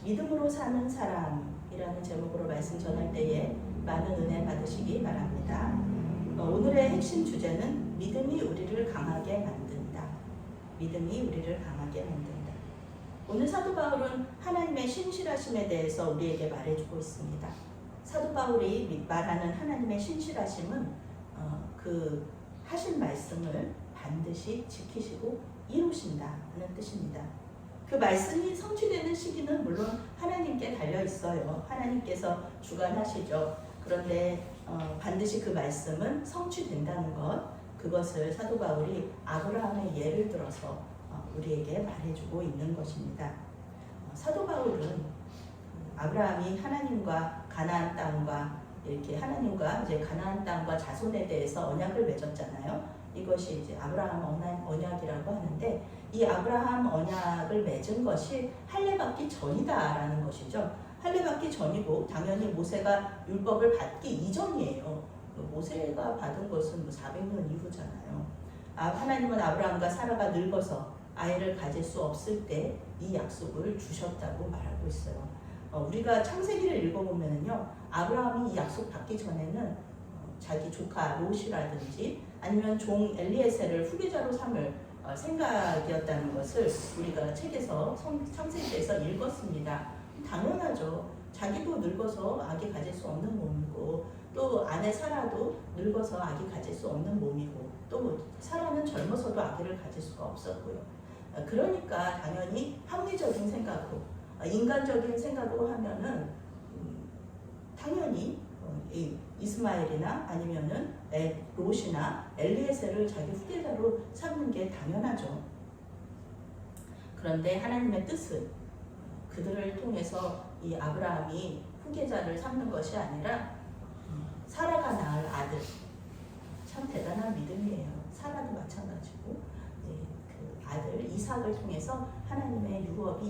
믿음으로 사는 사람이라는 제목으로 말씀 전할 때에 많은 은혜 받으시기 바랍니다. 오늘의 핵심 주제는 믿음이 우리를 강하게 만든다. 믿음이 우리를 강하게 만든다. 오늘 사도 바울은 하나님의 신실하심에 대해서 우리에게 말해주고 있습니다. 사도 바울이 말하는 하나님의 신실하심은 그 하신 말씀을 반드시 지키시고 이루신다는 뜻입니다. 그 말씀이 성취되는 시기는 물론 하나님께 달려 있어요. 하나님께서 주관하시죠. 그런데 반드시 그 말씀은 성취된다는 것, 그것을 사도 바울이 아브라함의 예를 들어서 우리에게 말해주고 있는 것입니다. 사도 바울은 아브라함이 하나님과 가나안 땅과 이렇게 하나님과 이제 가나안 땅과 자손에 대해서 언약을 맺었잖아요. 이것이 이제 아브라함 언약이라고 하는데, 이 아브라함 언약을 맺은 것이 할례 받기 전이다라는 것이죠. 할례 받기 전이고 당연히 모세가 율법을 받기 이전이에요. 모세가 받은 것은 400년 이후잖아요. 하나님은 아브라함과 사라가 늙어서 아이를 가질 수 없을 때 이 약속을 주셨다고 말하고 있어요. 우리가 창세기를 읽어보면요, 아브라함이 이 약속 받기 전에는 자기 조카 롯이라든지 아니면 종 엘리에셀을 후계자로 삼을 생각이었다는 것을 우리가 책에서 창세기에서 읽었습니다. 당연하죠. 자기도 늙어서 아기 가질 수 없는 몸이고, 또 아내 사라도 늙어서 아기 가질 수 없는 몸이고, 또 사라는 젊어서도 아기를 가질 수가 없었고요. 그러니까 당연히 합리적인 생각으로, 인간적인 생각으로 하면은 당연히 이스마엘이나 아니면은 롯이나 엘리에셀을 자기 후계자로 삼는 게 당연하죠. 그런데 하나님의 뜻은 그들을 통해서 이 아브라함이 후계자를 삼는 것이 아니라 사라가 낳을 아들, 참 대단한 믿음이에요. 사라도 마찬가지고 그 아들 이삭을 통해서 하나님의 유업이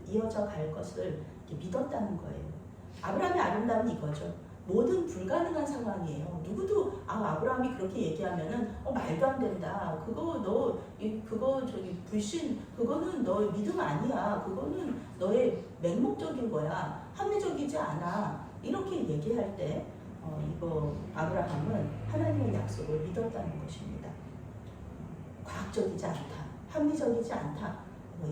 이어져 갈 것을 믿었다는 거예요. 아브라함의 아름다움은 이거죠. 모든 불가능한 상황이에요. 누구도 아브라함이 그렇게 얘기하면은 말도 안 된다. 그거 불신, 그거는 너 믿음 아니야. 그거는 너의 맹목적인 거야. 합리적이지 않아. 이렇게 얘기할 때 이거 아브라함은 하나님의 약속을 믿었다는 것입니다. 과학적이지 않다. 합리적이지 않다.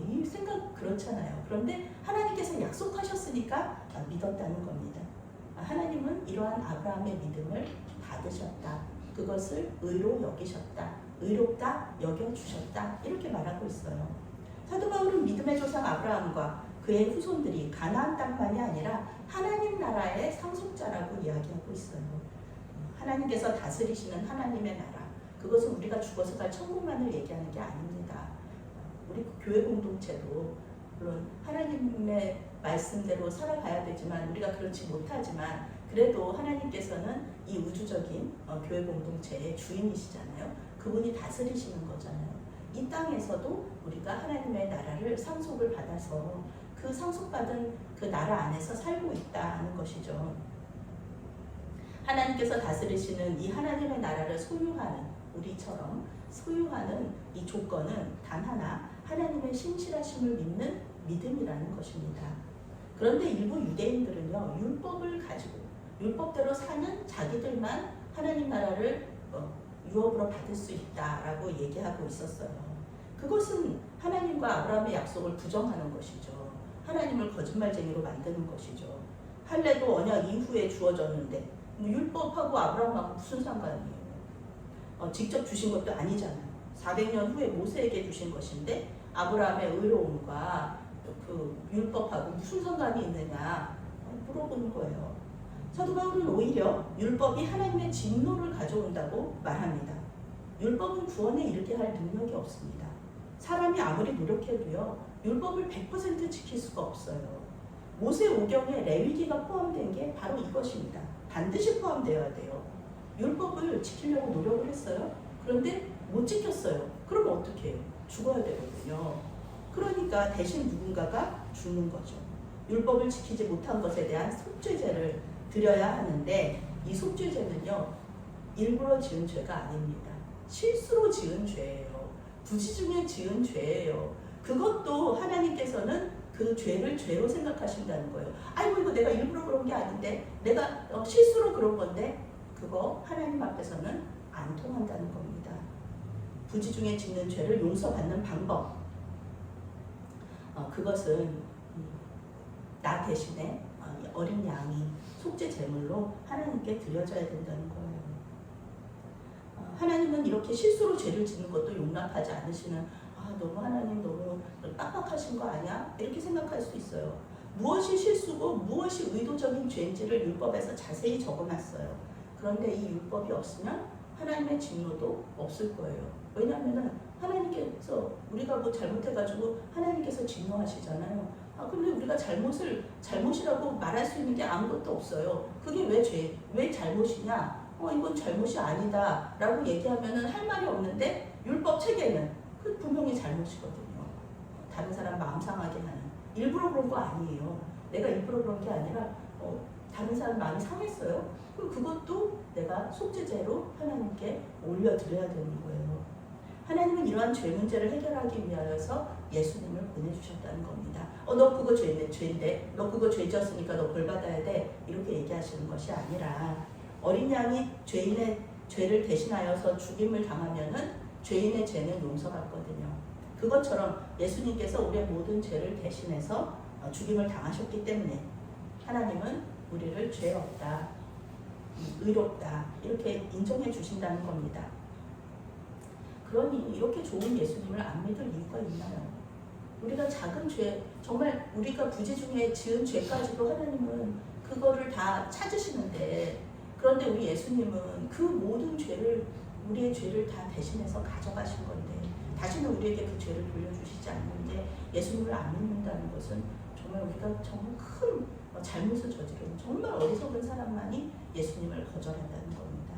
이 생각 그렇잖아요. 그런데 하나님께서 약속하셨으니까 믿었다는 겁니다. 하나님은 이러한 아브라함의 믿음을 받으셨다. 그것을 의로 여기셨다. 의롭다 여겨주셨다. 이렇게 말하고 있어요. 사도 바울은 믿음의 조상 아브라함과 그의 후손들이 가나안 땅만이 아니라 하나님 나라의 상속자라고 이야기하고 있어요. 하나님께서 다스리시는 하나님의 나라, 그것은 우리가 죽어서 갈 천국만을 얘기하는 게 아닙니다. 우리 교회 공동체도 물론 하나님의 말씀대로 살아가야 되지만 우리가 그렇지 못하지만, 그래도 하나님께서는 이 우주적인 교회 공동체의 주인이시잖아요. 그분이 다스리시는 거잖아요. 이 땅에서도 우리가 하나님의 나라를 상속을 받아서 그 상속받은 그 나라 안에서 살고 있다는 것이죠. 하나님께서 다스리시는 이 하나님의 나라를 소유하는, 우리처럼 소유하는 이 조건은 단 하나, 하나님의 신실하심을 믿는 믿음이라는 것입니다. 그런데 일부 유대인들은요, 율법을 가지고 율법대로 사는 자기들만 하나님 나라를 유업으로 받을 수 있다라고 얘기하고 있었어요. 그것은 하나님과 아브라함의 약속을 부정하는 것이죠. 하나님을 거짓말쟁이로 만드는 것이죠. 할례도 언약 이후에 주어졌는데 율법하고 아브라함하고 무슨 상관이에요? 직접 주신 것도 아니잖아요. 400년 후에 모세에게 주신 것인데 아브라함의 의로움과 그 율법하고 무슨 상관이 있느냐 물어보는 거예요. 사도 바울은 오히려 율법이 하나님의 진노를 가져온다고 말합니다. 율법은 구원에 이르게 할 능력이 없습니다. 사람이 아무리 노력해도요, 율법을 100% 지킬 수가 없어요. 모세 오경에 레위기가 포함된 게 바로 이것입니다. 반드시 포함되어야 돼요. 율법을 지키려고 노력을 했어요. 그런데 못 지켰어요. 그럼 어떻게 해요? 죽어야 되거든요. 그러니까 대신 누군가가 죽는 거죠. 율법을 지키지 못한 것에 대한 속죄제를 드려야 하는데, 이 속죄제는요, 일부러 지은 죄가 아닙니다. 실수로 지은 죄예요. 부지중에 지은 죄예요. 그것도 하나님께서는 그 그 죄를 죄로 생각하신다는 거예요. 아이고 이거 내가 일부러 그런 게 아닌데, 내가 실수로 그런 건데, 그거 하나님 앞에서는 안 통한다는 겁니다. 부지 중에 짓는 죄를 용서받는 방법, 그것은 나 대신에 어린 양이 속죄 제물로 하나님께 드려져야 된다는 거예요. 하나님은 이렇게 실수로 죄를 짓는 것도 용납하지 않으시는, 너무 하나님 너무 빡빡하신 거 아니야? 이렇게 생각할 수 있어요. 무엇이 실수고 무엇이 의도적인 죄인지를 율법에서 자세히 적어놨어요. 그런데 이 율법이 없으면 하나님의 진노도 없을 거예요. 왜냐하면 하나님께서 우리가 뭐 잘못해가지고 하나님께서 진노하시잖아요. 근데 우리가 잘못이라고 말할 수 있는 게 아무것도 없어요. 그게 왜 잘못이냐? 이건 잘못이 아니다 라고 얘기하면은 할 말이 없는데, 율법 체계는 그 분명히 잘못이거든요. 다른 사람 마음 상하게 하는, 일부러 그런 거 아니에요. 내가 일부러 그런 게 아니라 다른 사람 마음이 상했어요. 그럼 그것도 내가 속죄제로 하나님께 올려드려야 되는 거예요. 하나님은 이러한 죄 문제를 해결하기 위하여서 예수님을 보내주셨다는 겁니다. 너 그거 죄인데 너 그거 죄 지었으니까 너 벌 받아야 돼, 이렇게 얘기하시는 것이 아니라, 어린 양이 죄인의 죄를 대신하여서 죽임을 당하면은 죄인의 죄는 용서받거든요. 그것처럼 예수님께서 우리의 모든 죄를 대신해서 죽임을 당하셨기 때문에 하나님은 우리를 죄 없다, 의롭다 이렇게 인정해 주신다는 겁니다. 그러니 이렇게 좋은 예수님을 안 믿을 이유가 있나요? 우리가 작은 죄, 정말 우리가 부지 중에 지은 죄까지도 하나님은 그거를 다 찾으시는데, 그런데 우리 예수님은 그 모든 죄를, 우리의 죄를 다 대신해서 가져가신 건데 다시는 우리에게 그 죄를 돌려주시지 않는데 예수님을 안 믿는다는 것은 정말 우리가 정말 큰 잘못을 저지르는, 정말 어리석은 사람만이 예수님을 거절한다는 겁니다.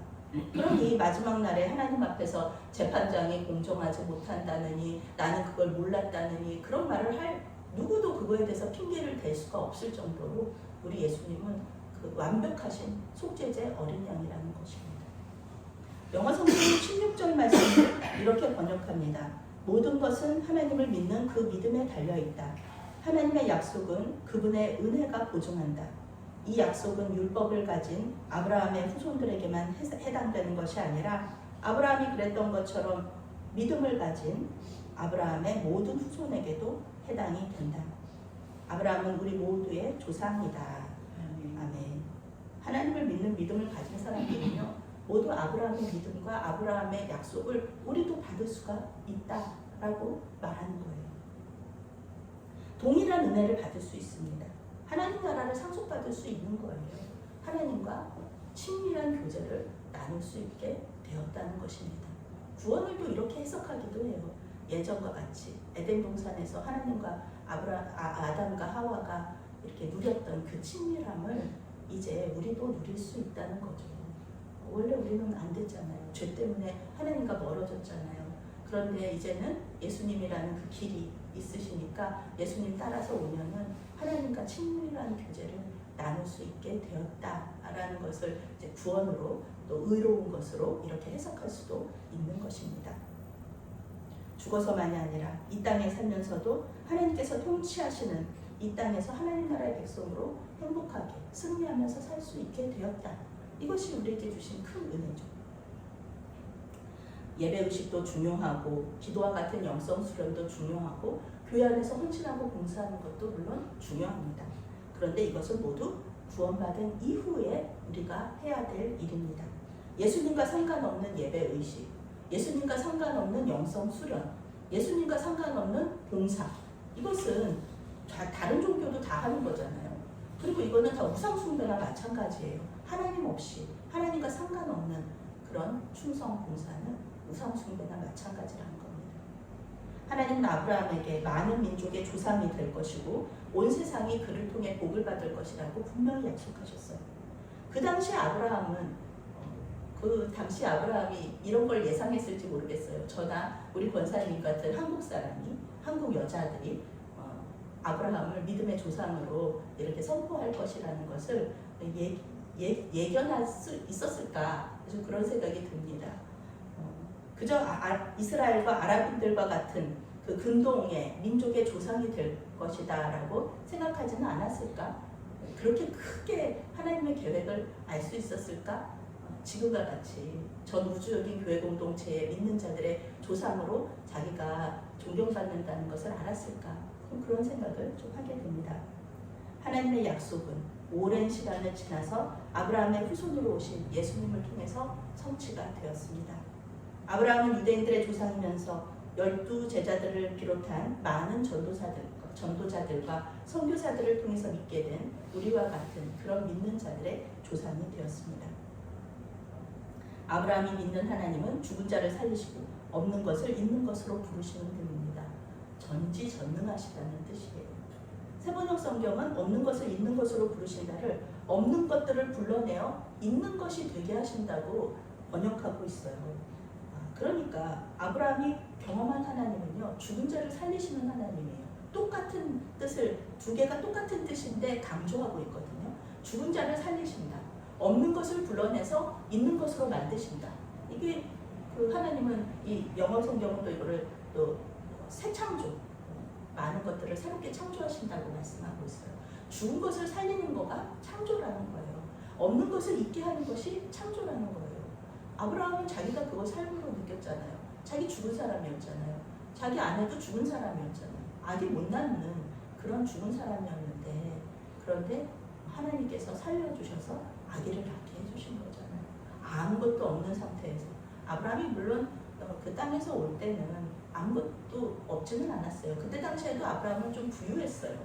그러니 마지막 날에 하나님 앞에서 재판장이 공정하지 못한다느니, 나는 그걸 몰랐다느니, 그런 말을 할 누구도 그거에 대해서 핑계를 댈 수가 없을 정도로 우리 예수님은 그 완벽하신 속죄제 어린 양이라는 것입니다. 영어 성경 16절 말씀을 이렇게 번역합니다. 모든 것은 하나님을 믿는 그 믿음에 달려있다. 하나님의 약속은 그분의 은혜가 보증한다. 이 약속은 율법을 가진 아브라함의 후손들에게만 해당되는 것이 아니라 아브라함이 그랬던 것처럼 믿음을 가진 아브라함의 모든 후손에게도 해당이 된다. 아브라함은 우리 모두의 조상이다. 아멘. 하나님을 믿는 믿음을 가진 사람들은요, 모두 아브라함의 믿음과 아브라함의 약속을 우리도 받을 수가 있다라고 말하는 거예요. 동일한 은혜를 받을 수 있습니다. 하나님 나라를 상속받을 수 있는 거예요. 하나님과 친밀한 교제를 나눌 수 있게 되었다는 것입니다. 구원을 또 이렇게 해석하기도 해요. 예전과 같이 에덴 동산에서 하나님과 아담과 하와가 이렇게 누렸던 그 친밀함을 이제 우리도 누릴 수 있다는 거죠. 원래 우리는 안 됐잖아요. 죄 때문에 하나님과 멀어졌잖아요. 그런데 이제는 예수님이라는 그 길이 있으시니까 예수님 따라서 오면은 하나님과 친밀한 교제를 나눌 수 있게 되었다라는 것을 이제 구원으로, 또 의로운 것으로 이렇게 해석할 수도 있는 것입니다. 죽어서만이 아니라 이 땅에 살면서도 하나님께서 통치하시는 이 땅에서 하나님 나라의 백성으로 행복하게 승리하면서 살 수 있게 되었다. 이것이 우리에게 주신 큰 은혜죠. 예배의식도 중요하고 기도와 같은 영성 수련도 중요하고 교회 안에서 헌신하고 봉사하는 것도 물론 중요합니다. 그런데 이것은 모두 구원받은 이후에 우리가 해야 될 일입니다. 예수님과 상관없는 예배의식, 예수님과 상관없는 영성 수련, 예수님과 상관없는 봉사, 이것은 다른 종교도 다 하는 거잖아요. 그리고 이거는 다 우상숭배나 마찬가지예요. 하나님 없이, 하나님과 상관없는 그런 충성 봉사는 우상숭배나 마찬가지라는 겁니다. 하나님은 아브라함에게 많은 민족의 조상이 될 것이고 온 세상이 그를 통해 복을 받을 것이라고 분명히 약속하셨어요. 그 당시 아브라함이 이런 걸 예상했을지 모르겠어요. 저나 우리 권사님 같은 한국 사람이, 한국 여자들이 아브라함을 믿음의 조상으로 이렇게 선포할 것이라는 것을 예견할 수 있었을까? 그래서 그런 생각이 듭니다. 그저 이스라엘과 아랍인들과 같은 그 근동의 민족의 조상이 될 것이다라고 생각하지는 않았을까? 그렇게 크게 하나님의 계획을 알 수 있었을까? 지금과 같이 전 우주적인 교회 공동체에 믿는 자들의 조상으로 자기가 존경받는다는 것을 알았을까? 그런 생각을 좀 하게 됩니다. 하나님의 약속은 오랜 시간을 지나서 아브라함의 후손으로 오신 예수님을 통해서 성취가 되었습니다. 아브라함은 유대인들의 조상이면서 12제자들을 비롯한 많은 전도자들과 선교사들을 통해서 믿게 된 우리와 같은 그런 믿는 자들의 조상이 되었습니다. 아브라함이 믿는 하나님은 죽은 자를 살리시고 없는 것을 있는 것으로 부르시는 분입니다. 전지전능하시다는 뜻이에요. 세번역 성경은 없는 것을 있는 것으로 부르신다를 없는 것들을 불러내어 있는 것이 되게 하신다고 번역하고 있어요. 그러니까 아브라함이 경험한 하나님은요, 죽은 자를 살리시는 하나님이에요. 똑같은 뜻을, 두 개가 똑같은 뜻인데 강조하고 있거든요. 죽은 자를 살리신다. 없는 것을 불러내서 있는 것으로 만드신다. 이게 그 하나님은 이 영어 성경은 또 이거를 또 새 창조, 많은 것들을 새롭게 창조하신다고 말씀하고 있어요. 죽은 것을 살리는 거가 창조라는 거예요. 없는 것을 있게 하는 것이 창조라는 거예요. 아브라함은 자기가 그걸 삶으로 느꼈잖아요. 자기 죽은 사람이었잖아요. 자기 아내도 죽은 사람이었잖아요. 아기 못 낳는 그런 죽은 사람이었는데, 그런데 하나님께서 살려주셔서 아기를 낳게 해주신 거잖아요. 아무것도 없는 상태에서. 아브라함이 물론 그 땅에서 올 때는 아무것도 없지는 않았어요. 그때 당시에도 아브라함은 좀 부유했어요.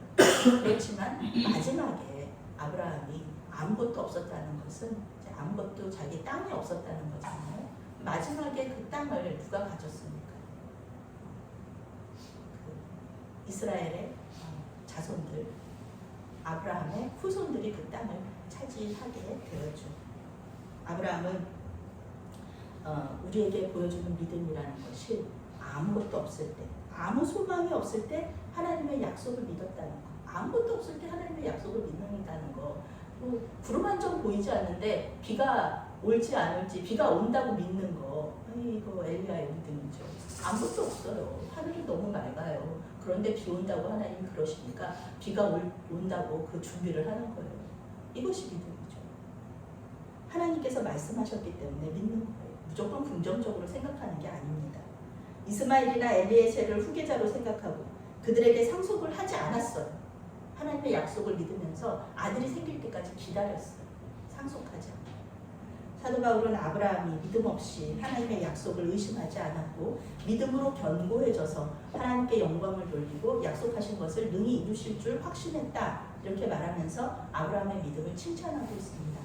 그렇지만 마지막에 아브라함이 아무것도 없었다는 것은 이제 아무것도 자기 땅이 없었다는 거잖아요. 마지막에 그 땅을 누가 가졌습니까? 이스라엘의 자손들, 아브라함의 후손들이 그 땅을 차지하게 되었죠. 아브라함은 우리에게 보여주는 믿음이라는 것이 아무것도 없을 때, 아무 소망이 없을 때 하나님의 약속을 믿었다는 거. 아무것도 없을 때 하나님의 약속을 믿는다는 거. 구름 한 점 보이지 않는데 비가 올지 안 올지, 비가 온다고 믿는 거. 이거 엘리야의 믿음이죠. 아무것도 없어요. 하늘이 너무 맑아요. 그런데 비 온다고 하나님이 그러시니까 비가 온다고 그 준비를 하는 거예요. 이것이 믿음이죠. 하나님께서 말씀하셨기 때문에 믿는 거예요. 무조건 긍정적으로 생각하는 게 아닙니다. 이스마엘이나 엘리에셀을 후계자로 생각하고 그들에게 상속을 하지 않았어요. 하나님의 약속을 믿으면서 아들이 생길 때까지 기다렸어요. 상속하지 않고. 사도 바울은 아브라함이 믿음 없이 하나님의 약속을 의심하지 않았고 믿음으로 견고해져서 하나님께 영광을 돌리고 약속하신 것을 능히 이루실 줄 확신했다. 이렇게 말하면서 아브라함의 믿음을 칭찬하고 있습니다.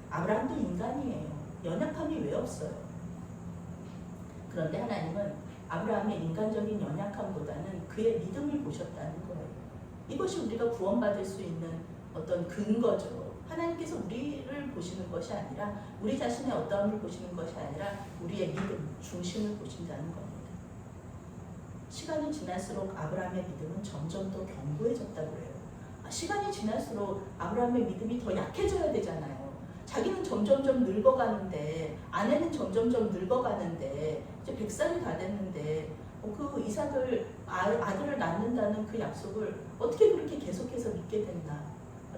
아브라함도 인간이에요. 연약함이 왜 없어요? 그런데 하나님은 아브라함의 인간적인 연약함보다는 그의 믿음을 보셨다는 거예요. 이것이 우리가 구원받을 수 있는 어떤 근거죠. 하나님께서 우리를 보시는 것이 아니라, 우리 자신의 어떠함을 보시는 것이 아니라 우리의 믿음, 중심을 보신다는 겁니다. 시간이 지날수록 아브라함의 믿음은 점점 더 견고해졌다고 해요. 시간이 지날수록 아브라함의 믿음이 더 약해져야 되잖아요. 자기는 점점점 늙어가는데, 아내는 점점점 늙어가는데, 이제 100살이 다 됐는데 그 이삭을 아들을 낳는다는 그 약속을 어떻게 그렇게 계속해서 믿게 됐나.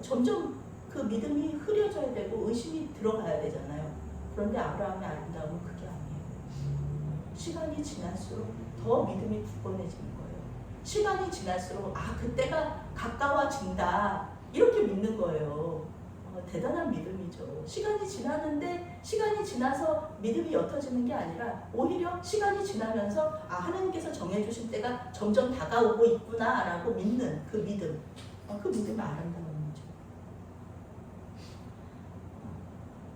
점점 그 믿음이 흐려져야 되고 의심이 들어가야 되잖아요. 그런데 아브라함의 아름다움은 그게 아니에요. 시간이 지날수록 더 믿음이 굳건해지는 거예요. 시간이 지날수록 그때가 가까워진다, 이렇게 믿는 거예요. 대단한 믿음이죠. 시간이 지나는데, 시간이 지나서 믿음이 옅어지는 게 아니라 오히려 시간이 지나면서 하나님께서 정해주신 때가 점점 다가오고 있구나 라고 믿는 그 믿음. 그 믿음이 아름다움이죠.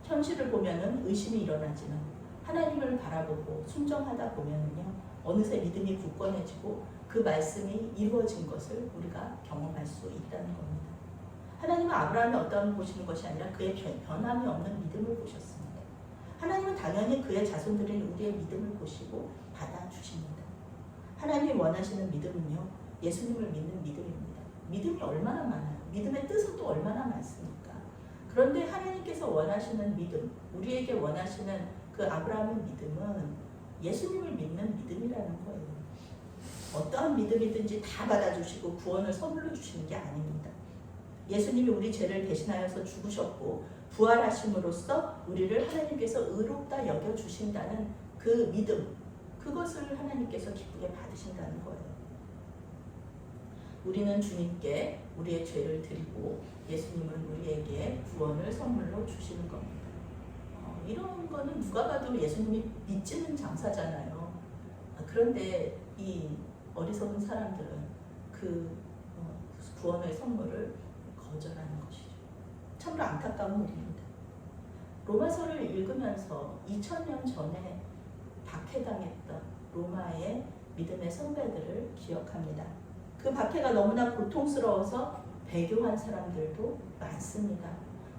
현실을 보면은 의심이 일어나지만 하나님을 바라보고 순종하다 보면은요, 어느새 믿음이 굳건해지고 그 말씀이 이루어진 것을 우리가 경험할 수 있다는 겁니다. 하나님은 아브라함이 어떠함을 보시는 것이 아니라 그의 변함이 없는 믿음을 보셨습니다. 하나님은 당연히 그의 자손들인 우리의 믿음을 보시고 받아주십니다. 하나님이 원하시는 믿음은요, 예수님을 믿는 믿음입니다. 믿음이 얼마나 많아요. 믿음의 뜻은 또 얼마나 많습니까? 그런데 하나님께서 원하시는 믿음, 우리에게 원하시는 그 아브라함의 믿음은 예수님을 믿는 믿음이라는 거예요. 어떠한 믿음이든지 다 받아주시고 구원을 선물로 주시는 게 아닙니다. 예수님이 우리 죄를 대신하여서 죽으셨고 부활하심으로써 우리를 하나님께서 의롭다 여겨주신다는 그 믿음, 그것을 하나님께서 기쁘게 받으신다는 거예요. 우리는 주님께 우리의 죄를 드리고 예수님은 우리에게 구원을 선물로 주시는 겁니다. 이런 거는 누가 봐도 예수님이 믿지는 장사잖아요. 그런데 이 어리석은 사람들은 그 구원의 선물을 거절하는 것이죠. 참으로 안타까운 일입니다. 로마서를 읽으면서 2000년 전에 박해당했던 로마의 믿음의 선배들을 기억합니다. 그 박해가 너무나 고통스러워서 배교한 사람들도 많습니다.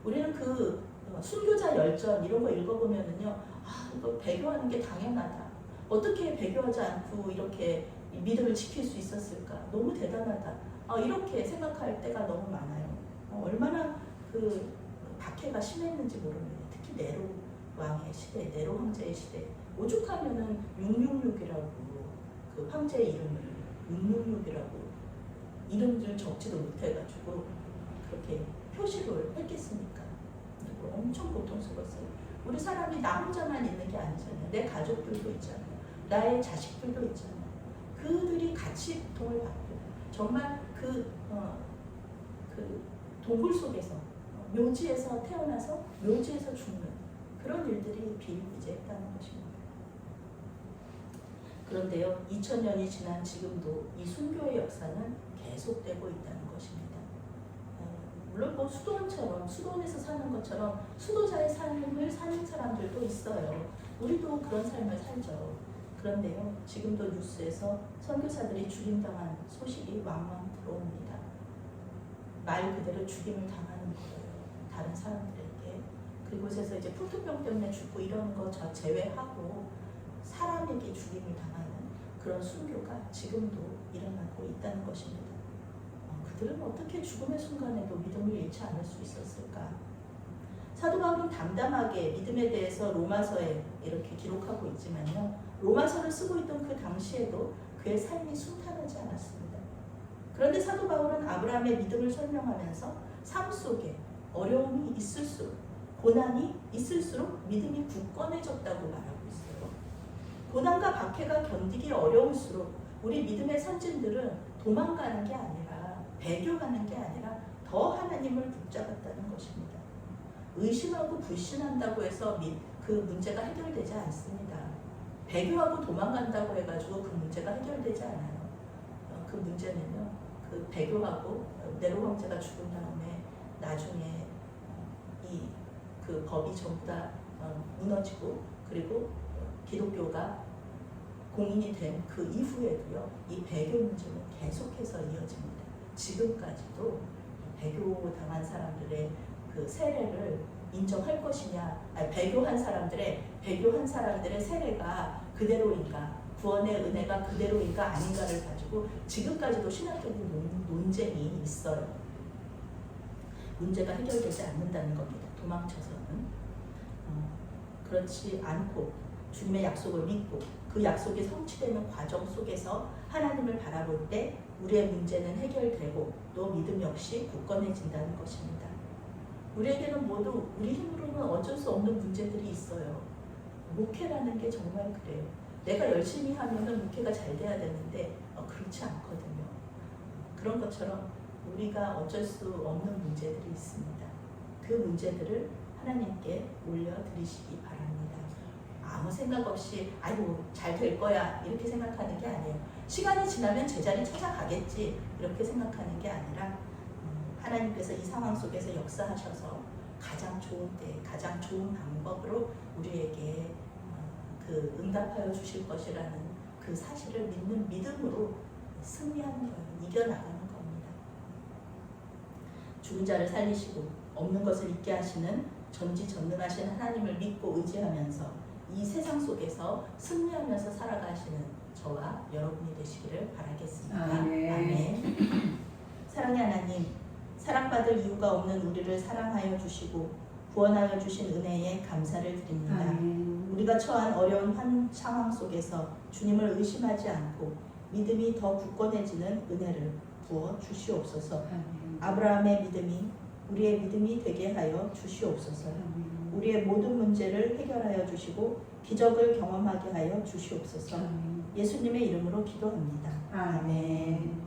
우리는 그 순교자 열전 이런 거 읽어보면은요, 이거 배교하는 게 당연하다. 어떻게 배교하지 않고 이렇게 믿음을 지킬 수 있었을까? 너무 대단하다. 이렇게 생각할 때가 너무 많아요. 얼마나 그 박해가 심했는지 모릅니다. 특히 네로 왕의 시대, 네로 황제의 시대. 오죽하면은 666이라고 그 황제의 이름을 666이라고 이름을 적지도 못해가지고 그렇게 표시를 했겠습니까? 엄청 고통스러웠어요. 우리 사람이 나 혼자만 있는 게 아니잖아요. 내 가족들도 있잖아요. 나의 자식들도 있잖아요. 그들이 같이 고통을 받고 정말 그 동굴 속에서 묘지에서 태어나서 묘지에서 죽는 그런 일들이 비일비재했다는 것입니다. 그런데요, 2000년이 지난 지금도 이 순교의 역사는 계속되고 있다는 것입니다. 물론 뭐 수도원에서 사는 것처럼 수도자의 삶을 사는 사람들도 있어요. 우리도 그런 삶을 살죠. 그런데요, 지금도 뉴스에서 선교사들이 죽임당한 소식이 왕왕 들어옵니다. 말 그대로 죽임을 당하는 거예요. 다른 사람들에게. 그곳에서 이제 풍토병 때문에 죽고 이런 거 제외하고 사람에게 죽임을 당하는 그런 순교가 지금도 일어나고 있다는 것입니다. 그들은 어떻게 죽음의 순간에도 믿음을 잃지 않을 수 있었을까? 사도 바울은 담담하게 믿음에 대해서 로마서에 이렇게 기록하고 있지만요, 로마서를 쓰고 있던 그 당시에도 그의 삶이 순탄하지 않았습니다. 그런데 사도 바울은 아브라함의 믿음을 설명하면서 삶 속에 어려움이 있을수록, 고난이 있을수록 믿음이 굳건해졌다고 말하고 있어요. 고난과 박해가 견디기 어려울수록 우리 믿음의 선진들은 도망가는 게 아니라 배교하는 게 아니라 더 하나님을 붙잡았다는 것입니다. 의심하고 불신한다고 해서 그 문제가 해결되지 않습니다. 배교하고 도망간다고 해가지고 그 문제가 해결되지 않아요. 그 문제는요, 그 배교하고 네로 황제가 죽은 다음에 나중에 그 법이 전부 다 무너지고 그리고 기독교가 공인이 된 그 이후에도요, 이 배교 문제는 계속해서 이어집니다. 지금까지도 배교 당한 사람들의 그 세례를 인정할 것이냐, 배교한 사람들의 세례가 그대로인가, 구원의 은혜가 그대로인가 아닌가를 가지고 지금까지도 신학적인 논쟁이 있어요. 문제가 해결되지 않는다는 겁니다. 도망쳐서는. 그렇지 않고 주님의 약속을 믿고 그 약속이 성취되는 과정 속에서 하나님을 바라볼 때 우리의 문제는 해결되고 또 믿음 역시 굳건해진다는 것입니다. 우리에게는 모두 우리 힘으로는 어쩔 수 없는 문제들이 있어요. 목회라는 게 정말 그래요. 내가 열심히 하면은 목회가 잘 돼야 되는데 그렇지 않거든요. 그런 것처럼 우리가 어쩔 수 없는 문제들이 있습니다. 그 문제들을 하나님께 올려드리시기 바랍니다. 아무 생각 없이 아이고 잘 될 거야 이렇게 생각하는 게 아니에요. 시간이 지나면 제자리 찾아가겠지 이렇게 생각하는 게 아니라 하나님께서 이 상황 속에서 역사하셔서 가장 좋은 때, 가장 좋은 방법으로 우리에게 그 응답하여 주실 것이라는 그 사실을 믿는 믿음으로 승리하는 거예요. 이겨나가는 겁니다. 죽은 자를 살리시고 없는 것을 있게 하시는 전지전능하신 하나님을 믿고 의지하면서 이 세상 속에서 승리하면서 살아가시는 저와 여러분이 되시기를 바라겠습니다. 아멘. 사랑의 하나님, 사랑받을 이유가 없는 우리를 사랑하여 주시고 구원하여 주신 은혜에 감사를 드립니다. 우리가 처한 어려운 상황 속에서 주님을 의심하지 않고 믿음이 더 굳건해지는 은혜를 부어 주시옵소서. 아멘. 아브라함의 믿음이 우리의 믿음이 되게 하여 주시옵소서. 아멘. 우리의 모든 문제를 해결하여 주시고 기적을 경험하게 하여 주시옵소서. 아멘. 예수님의 이름으로 기도합니다. 아멘.